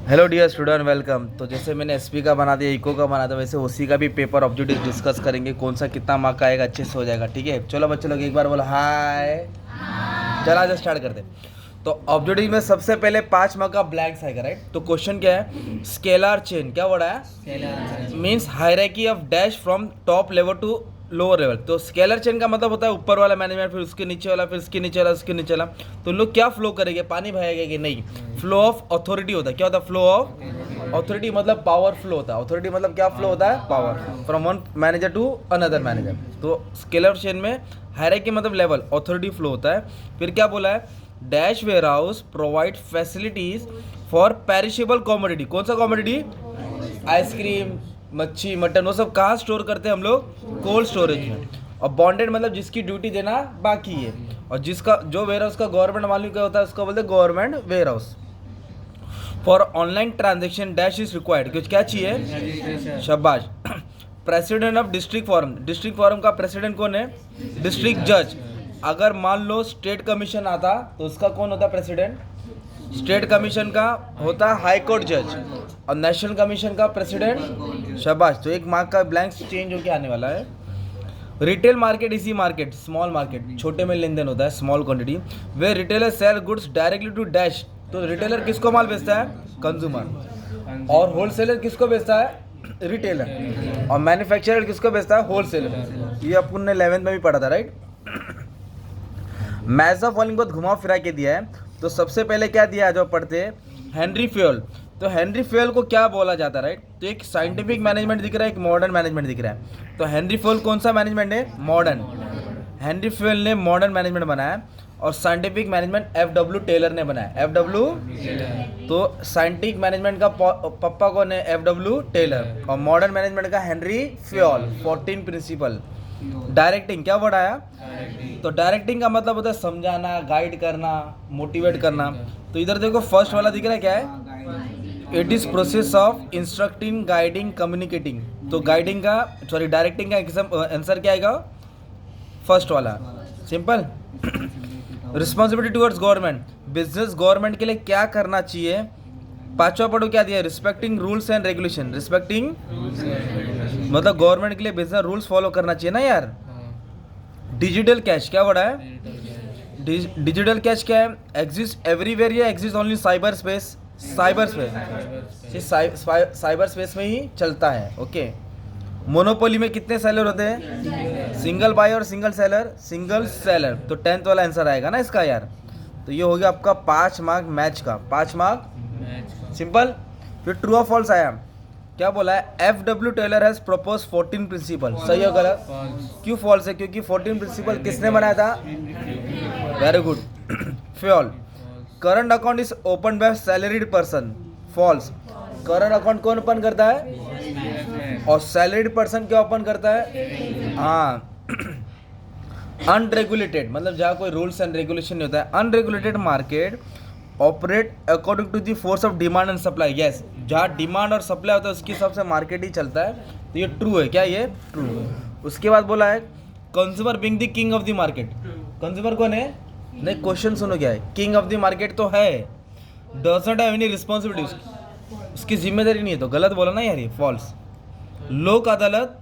Hello dear student, welcome. तो जैसे मैंने एसपी का बना दिया, इको का बना दिया, वैसे ओसी का भी पेपर ऑब्जेक्टिव डिस्कस करेंगे। कौन सा कितना मार्क का आएगा, अच्छे से हो जाएगा। ठीक है, चलो बच्चे लोग एक बार बोलो हाय। चला आज स्टार्ट करते। तो ऑब्जेक्टिव में सबसे पहले 5 मार्क का ब्लैंक्स आएगा, राइट। तो क्वेश्चन क्या है, स्केलर चेन क्या वर्ड है, means hierarchy of dash from top level to lower level. तो स्केलर चेन का मतलब होता है ऊपर वाला मैनेजमेंट, फिर उसके नीचे वाला, फिर उसके नीचे वाला, उसके नीचे वाला। तो लोग क्या फ्लो करेंगे, पानी बहाएगा कि नहीं। फ्लो ऑफ अथॉरिटी होता है। क्या होता है फ्लो ऑफ अथॉरिटी, मतलब पावर फ्लो होता है। अथॉरिटी मतलब क्या फ्लो होता है, power from one manager to another manager. तो स्केलर चेन में हायरार्की मतलब लेवल, अथॉरिटी फ्लो होता है। फिर क्या बोला है, dash warehouse provide facilities for perishable commodity. कौन सा कॉमोडिटी, आइसक्रीम, मच्छी, मटन, वो सब कहाँ स्टोर करते हैं हम लोग, कोल्ड स्टोरेज में। और बॉन्डेड मतलब जिसकी ड्यूटी देना बाकी है, और जिसका जो वेयर हाउस का गवर्नमेंट मालूम क्या होता है, उसको बोलते हैं government warehouse. For online transaction dash is required, कुछ क्या चाहिए, शाबाश। President of district forum, district forum का प्रेसिडेंट कौन है, डिस्ट्रिक्ट जज। अगर मान लो स्टेट कमीशन आता तो उसका कौन होता प्रेसिडेंट, स्टेट कमीशन का होता हाई कोर्ट जज, और नेशनल कमीशन का प्रेसिडेंट, शाबाश। तो एक मार्क का ब्लैंक्स चेंज होकर आने वाला है। रिटेल मार्केट इसी मार्केट, स्मॉल मार्केट, छोटे में लेन देन होता है, स्मॉल क्वांटिटी। वे retailer sell goods directly to dash. तो रिटेलर किसको माल बेचता है, कंज्यूमर। और होलसेलर किसको बेचता है, रिटेलर। और मैन्युफैक्चरर किसको बेचता है, होलसेलर। ये अपन ने 11th में भी पढ़ा था, राइट। मैच ऑफ फॉलोइंग बहुत घुमा फिरा के दिया है। तो सबसे पहले क्या दिया है जो पढ़ते हैं, हेनरी फ्यूल। तो हेनरी फ्यूल को क्या बोला जाता है, राइट। तो एक साइंटिफिक मैनेजमेंट दिख रहा है, एक मॉडर्न मैनेजमेंट दिख रहा है। तो हेनरी फ्यूल कौन सा मैनेजमेंट है, मॉडर्न। हेनरी फ्यूल ने मॉडर्न मैनेजमेंट बनाया, और साइंटिफिक मैनेजमेंट एफ.डब्ल्यू. टेलर ने बनाया। एफ.डब्ल्यू. तो साइंटिफिक मैनेजमेंट का पप्पा कौन है, एफ.डब्ल्यू. टेलर, और मॉडर्न मैनेजमेंट का हेनरी फ्यूल। 14 प्रिंसिपल। डायरेक्टिंग क्या वर्ड आया, तो डायरेक्टिंग का मतलब होता है समझाना, गाइड करना, मोटिवेट करना। तो इधर देखो फर्स्ट वाला दिख रहा है, क्या है, it is process of instructing, guiding, communicating. तो गाइडिंग का, सॉरी डायरेक्टिंग का आंसर क्या आएगा, फर्स्ट वाला, simple. Responsibility towards government, business government के लिए क्या करना चाहिए। पांचवा पढ़ो क्या दिया, respecting rules and regulation. Respecting मतलब गवर्नमेंट के लिए बिजनेस रूल्स फॉलो करना चाहिए ना यार। डिजिटल कैश क्या बड़ा है, डिजिटल कैश क्या है, एग्जिस्ट एवरीवेयर या exist only cyber space, cyber space, cyber space में ही चलता है। ओके। मोनोपोली में कितने सेलर होते हैं, सिंगल बायर और सिंगल सेलर, सिंगल सेलर। तो 10th वाला आंसर आएगा ना इसका यार। तो ये हो गया आपका 5 मार्क मैच का, 5 मार्क सिंपल। फिर ट्रू और फॉल्स आया, क्या बोला है, F W. Taylor has propose 14 principle. सही हो गलत, क्यों फॉल्स है, क्योंकि 14 प्रिंसिपल किसने बनाया था, very good, Fayol. Current account is open by salaried person. False. Current account कौन ओपन करता है, और सैलरीड पर्सन क्या ओपन करता है, हाँ। अनरेगुलेटेड मतलब जहाँ कोई रूल्स एंड रेगुलेशन नहीं होता है। Unregulated market operate according to the force of demand and supply. Yes, जहाँ डिमांड और सप्लाई होता है उसके हिसाब से मार्केट ही चलता है। तो ये ट्रू है, क्या ये ट्रू। उसके बाद बोला है consumer being the king of the market. Consumer कौन है, नहीं क्वेश्चन सुनो क्या है, किंग ऑफ द मार्केट तो है, does not have any responsibility, उसकी जिम्मेदारी नहीं है। तो गलत बोला ना यार, ये फॉल्स। लोक अदालत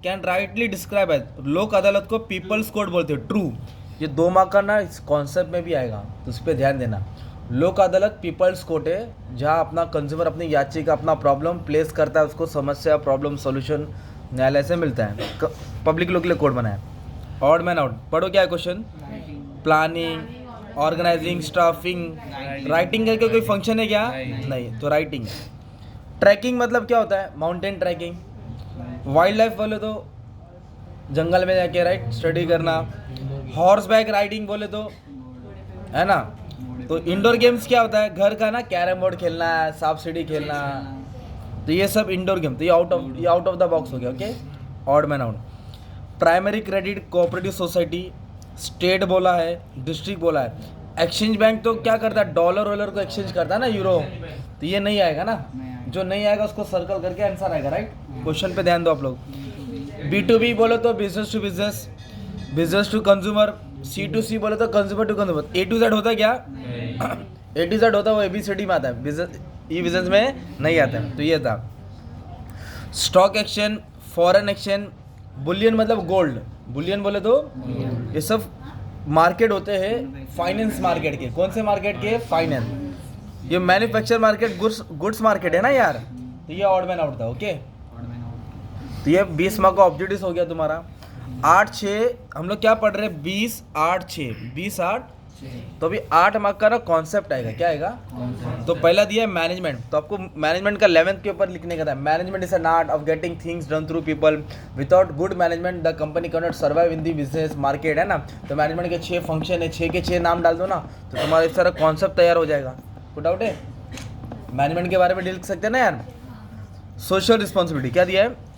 कैन राइटली डिस्क्राइब एज, लोक अदालत को पीपल्स कोर्ट बोलते हैं, ट्रू। ये 2 मार्क का ना इस कॉन्सेप्ट में भी आएगा, तो उस पर ध्यान देना। लोक अदालत पीपल्स कोर्ट है, जहाँ अपना कंज्यूमर अपनी याचिका, अपना प्रॉब्लम प्लेस करता है, उसको समस्या, प्रॉब्लम, सॉल्यूशन न्यायालय से मिलता है। पब्लिक लोग के लिए कोर्ट बनाया। ऑड मैन आउट पढ़ो, क्या है question, planning, organising, staffing. Writing करके कोई फंक्शन है क्या, नहीं, तो राइटिंग। ट्रैकिंग मतलब क्या होता है, माउंटेन ट्रैकिंग। वाइल्ड लाइफ बोले तो जंगल में जाके राइट स्टडी करना। हॉर्स बैक राइडिंग बोले तो, है ना। तो इंडोर गेम्स क्या होता है, घर का ना, कैरम बोर्ड खेलना, सांप सीढ़ी खेलना। तो ये सब इंडोर गेम। तो ये आउट ऑफ द बॉक्स हो गया। Okay. Odd man out. Primary credit cooperative society, state बोला है, डिस्ट्रिक्ट बोला है। एक्सचेंज बैंक तो क्या करता है, डॉलर वॉलर को एक्सचेंज करता है ना, यूरो। तो ये नहीं आएगा ना, जो नहीं आएगा उसको सर्कल करके आंसर आएगा, राइट। क्वेश्चन पे ध्यान दो आप लोग। B2B बोलो तो business to business, business to consumer. C2C बोले तो consumer to consumer. A to Z होता है क्या, A to Z होता है वो ABCD में आता है। बिजनेस ई बिजनेस में नहीं आता है। तो ये था stock exchange, foreign exchange, Boolean मतलब गोल्ड, बुलियन बोले तो ये सब मार्केट होते हैं फाइनेंस मार्केट के। कौन से मार्केट के? फाइनेंस। ये मैन्युफैक्चर मार्केट गुड्स मार्केट है ना यार, तो ये ऑड मैन आउट था। ओके, तो ये 20 मार्क का ऑब्जेक्टिव हो गया तुम्हारा। 8-6 हम लोग क्या पढ़ रहे हैं? 20-8-6, 20-8। तो अभी 8 मार्क का ना कॉन्सेप्ट आएगा। क्या आएगा? तो पहला दिया है मैनेजमेंट, तो आपको मैनेजमेंट का 11th के ऊपर लिखने का था। Management is an art of getting things done through people, without good management the company can not survive in the business market, है ना। तो मैनेजमेंट के 6 फंक्शन है, 6 के 6 नाम डाल दो ना, तो तुम्हारा इस तरह कॉन्सेप्ट तैयार हो जाएगा। कोई डाउट है? मैनेजमेंट के बारे में डील कर सकते हैं ना यार। सोशल रिस्पॉन्सिबिलिटी क्या दिया है?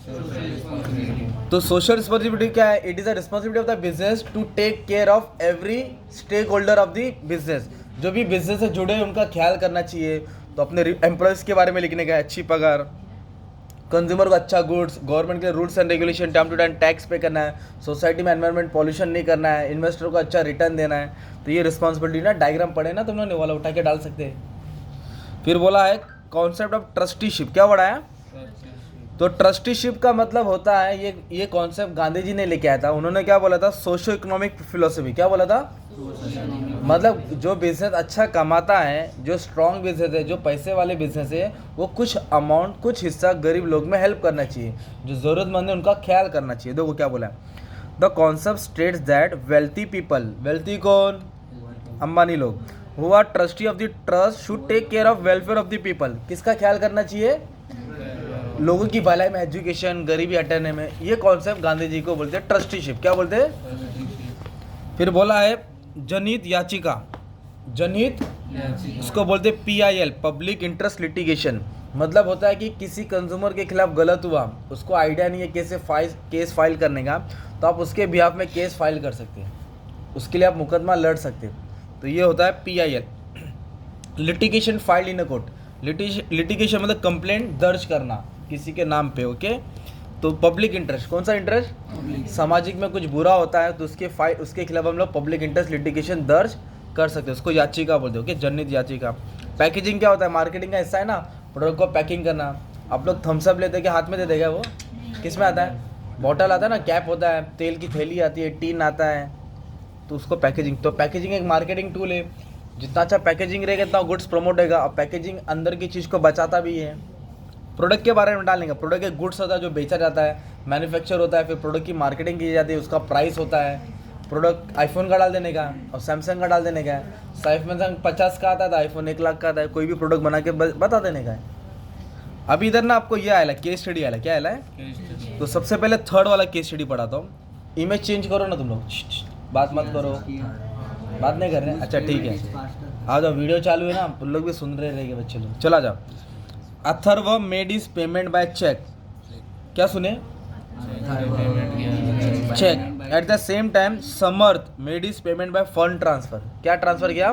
तो सोशल रिस्पॉन्सिबिलिटी क्या है? It is a responsibility of the business to take care of every stakeholder of the business. जो भी बिजनेस से जुड़े उनका ख्याल करना चाहिए। तो अपने एम्प्लॉयज के बारे में लिखने का है, अच्छी पगार, कंज्यूमर को अच्छा गुड्स, गवर्नमेंट के rules and regulation, time to time tax pay करना है, सोसाइटी में एनवायरमेंट पॉल्यूशन नहीं करना है, इन्वेस्टर को अच्छा रिटर्न देना है। तो ये रिस्पॉन्सिबिलिटी ना डायग्राम पढ़े ना तुम लोग, वाला उठा के डाल सकते हैं। फिर बोला है कॉन्सेप्ट ऑफ ट्रस्टीशिप। क्या पढ़ा है? तो ट्रस्टीशिप का मतलब होता है, ये कॉन्सेप्ट गांधी जी ने लेके आया था। उन्होंने क्या बोला था? Socio economic philosophy. क्या बोला था? मतलब जो बिजनेस अच्छा कमाता है, जो स्ट्रॉन्ग बिजनेस है, जो पैसे वाले बिजनेस है, वो कुछ अमाउंट, कुछ हिस्सा गरीब लोग में हेल्प करना चाहिए, जो ज़रूरतमंद है उनका ख्याल करना चाहिए। देखो क्या बोला है, the concept states that wealthy people, wealthy कौन? अंबानी लोग, who are trustee of the trust should take care of welfare of the people. किसका ख्याल करना चाहिए? लोगों की भलाई में, एजुकेशन, गरीबी हटाने में। ये कॉन्सेप्ट गांधी जी को बोलते हैं ट्रस्टीशिप। क्या बोलते हैं? फिर बोला है जनहित याचिका। जनहित उसको बोलते हैं PIL, पब्लिक इंटरेस्ट लिटिगेशन। मतलब होता है कि किसी कंज्यूमर के खिलाफ गलत हुआ, उसको आइडिया नहीं है कैसे केस फाइल करने का, तो आप उसके बिहाफ में केस फाइल कर सकते हैं, उसके लिए आप मुकदमा लड़ सकते हैं। तो ये होता है PIL, litigation filed in a court. Litigation मतलब कंप्लेंट दर्ज करना किसी के नाम पे। ओके, तो पब्लिक इंटरेस्ट, कौन सा इंटरेस्ट? सामाजिक में कुछ बुरा होता है तो उसके खिलाफ हम लोग पब्लिक इंटरेस्ट लिटिगेशन दर्ज कर सकते हैं, उसको याचिका बोलते हैं। ओके, जनहित याचिका। पैकेजिंग क्या होता है? मार्केटिंग का हिस्सा है ना, प्रोडक्ट को पैकिंग करना। आप लोग थम्सअप लेते कि हाथ में दे देगा, वो किस में आता है? बॉटल आता है ना, कैप होता है, तेल की थैली आती है, टीन आता है, तो उसको पैकेजिंग। तो पैकेजिंग एक मार्केटिंग टूल है। जितना अच्छा पैकेजिंग रहेगा उतना गुड्स प्रमोट होगा। और पैकेजिंग अंदर की चीज़ को बचाता भी है। प्रोडक्ट के बारे में डालने का, प्रोडक्ट एक गुड्स होता है जो बेचा जाता है, मैन्युफैक्चर होता है, फिर प्रोडक्ट की मार्केटिंग की जाती है, उसका प्राइस होता है। प्रोडक्ट आईफोन का डाल देने का और सैमसंग का डाल देने का है। सैमसंग 50 का आता था, आईफोन 1 लाख का आता है। कोई भी प्रोडक्ट बना के बता देने का है। अभी इधर ना आपको ये आया केस स्टडी आया। क्या आया है? तो सबसे पहले 3rd वाला केस स्टडी पढ़ाता हूँ। इमेज चेंज करो ना तुम लोग, बात मत करो, बात नहीं कर रहे हैं? अच्छा ठीक है, आ जाओ, वीडियो चालू है ना, तुम लोग भी सुन रहे रहेंगे बच्चे लोग। चला जाओ। Atharva made is payment by cheque. क्या सुने? Cheque. At the same time Samarth made is payment by fund transfer. क्या ट्रांसफर किया?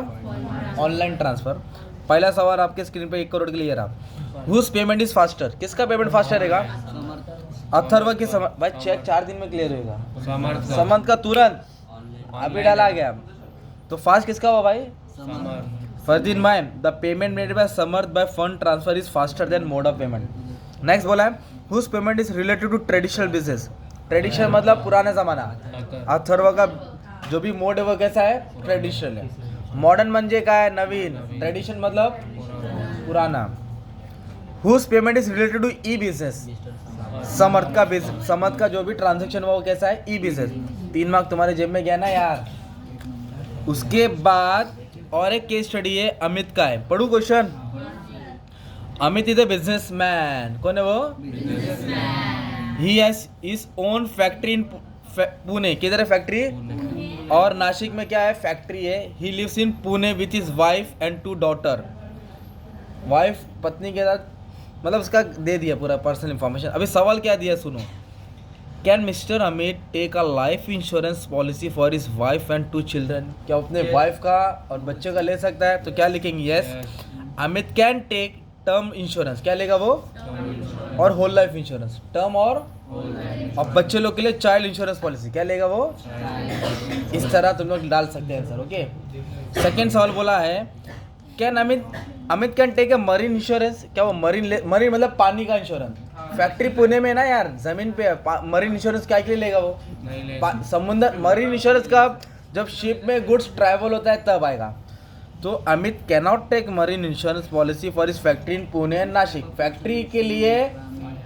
Online transfer. पहला सवाल आपके स्क्रीन पे 1 करोड़ के लिए ये रहा। Whose payment is faster? किसका पेमेंट फास्टर रहेगा? अथर्व की। भाई चेक 4 दिन में क्लियर होगा। समर्थ का तुरंत अभी डाला गया। तो फास्ट किसका हुआ भाई? First in mind the payment made by Samarth by fund transfer is faster than mode of payment. Next बोला है whose payment is related to traditional business. Traditional मतलब पुराना जमाना। अथर्व का जो भी मोड है वो कैसा है? ट्रेडिशनल है। मॉडर्न म्हणजे काय? नवीन। ट्रेडिशन मतलब पुराना। Whose payment is related to e business. समर्थ का जो भी ट्रांजेक्शन हुआ वो कैसा है? ई बिजनेस। 3 मार्क तुम्हारे जेब में गया ना यार। उसके बाद और एक केस स्टडी है, अमित का है। पढ़ू question. Amit is a businessman. कौन है वो? He has his own factory in Pune. किधर है फैक्ट्री? और नासिक में क्या है? फैक्ट्री है। He lives in Pune with his wife and 2 daughter. Wife पत्नी के साथ, मतलब उसका दे दिया पूरा पर्सनल इंफॉर्मेशन। अभी सवाल क्या दिया सुनो। Can mister Amit take a life insurance policy for his wife and 2 children? क्या अपने वाइफ का और बच्चे का ले सकता है? तो क्या लिखेंगे? Yes, Amit can take term insurance. क्या लेगा वो? और होल लाइफ इंश्योरेंस। टर्म और बच्चे लोग के लिए चाइल्ड इंश्योरेंस पॉलिसी। क्या लेगा वो? इस तरह तुम लोग डाल सकते हैं सर। ओके, सेकेंड सवाल बोला है can Amit can take a marine insurance? क्या वो मरीन मतलब पानी का इंश्योरेंस? फैक्ट्री पुणे में ना यार, जमीन पे मरीन इंश्योरेंस क्या के लिए लेगा वो? नहीं ले समुद्र मरीन इंश्योरेंस का जब शिप में गुड्स ट्रैवल होता है तब आएगा। तो Amit cannot take marine insurance policy for इस factory in Pune and Nashik. Factory के लिए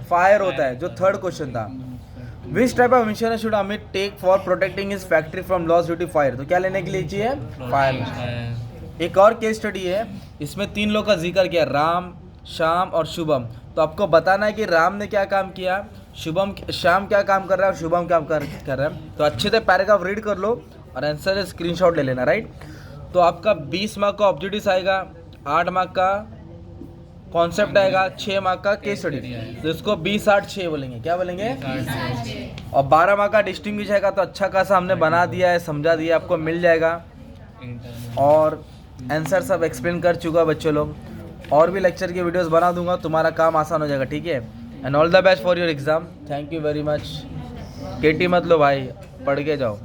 फायर होता है, जो थर्ड क्वेश्चन था। Which type of insurance should Amit take for protecting his factory from loss due to fire? तो क्या लेने के लिए चाहिए? फायर। एक और केस स्टडी है, इसमें 3 लोग का जिक्र किया, राम, श्याम और शुभम। तो आपको बताना है कि राम ने क्या काम किया, श्याम क्या काम कर रहा है और शुभम क्या कर रहा है। तो अच्छे से पैराग्राफ रीड कर लो और आंसर स्क्रीनशॉट ले लेना, राइट। तो आपका 20 मार्क का ऑब्जेक्टिव आएगा, 8 मार्क का कॉन्सेप्ट आएगा, 6 मार्क का केस स्टडी। तो इसको 20 8 6 बोलेंगे, क्या बोलेंगे? और 12 मार्क का डिस्टिंग्विश आएगा। तो अच्छा खासा हमने बना दिया है, समझा दिया, आपको मिल जाएगा। और आंसर सब एक्सप्लेन कर चुका बच्चों लोग। और भी लेक्चर की वीडियोस बना दूंगा, तुम्हारा काम आसान हो जाएगा, ठीक है। And all the best for your exam. Thank you very much. KT मत लो भाई, पढ़ के जाओ।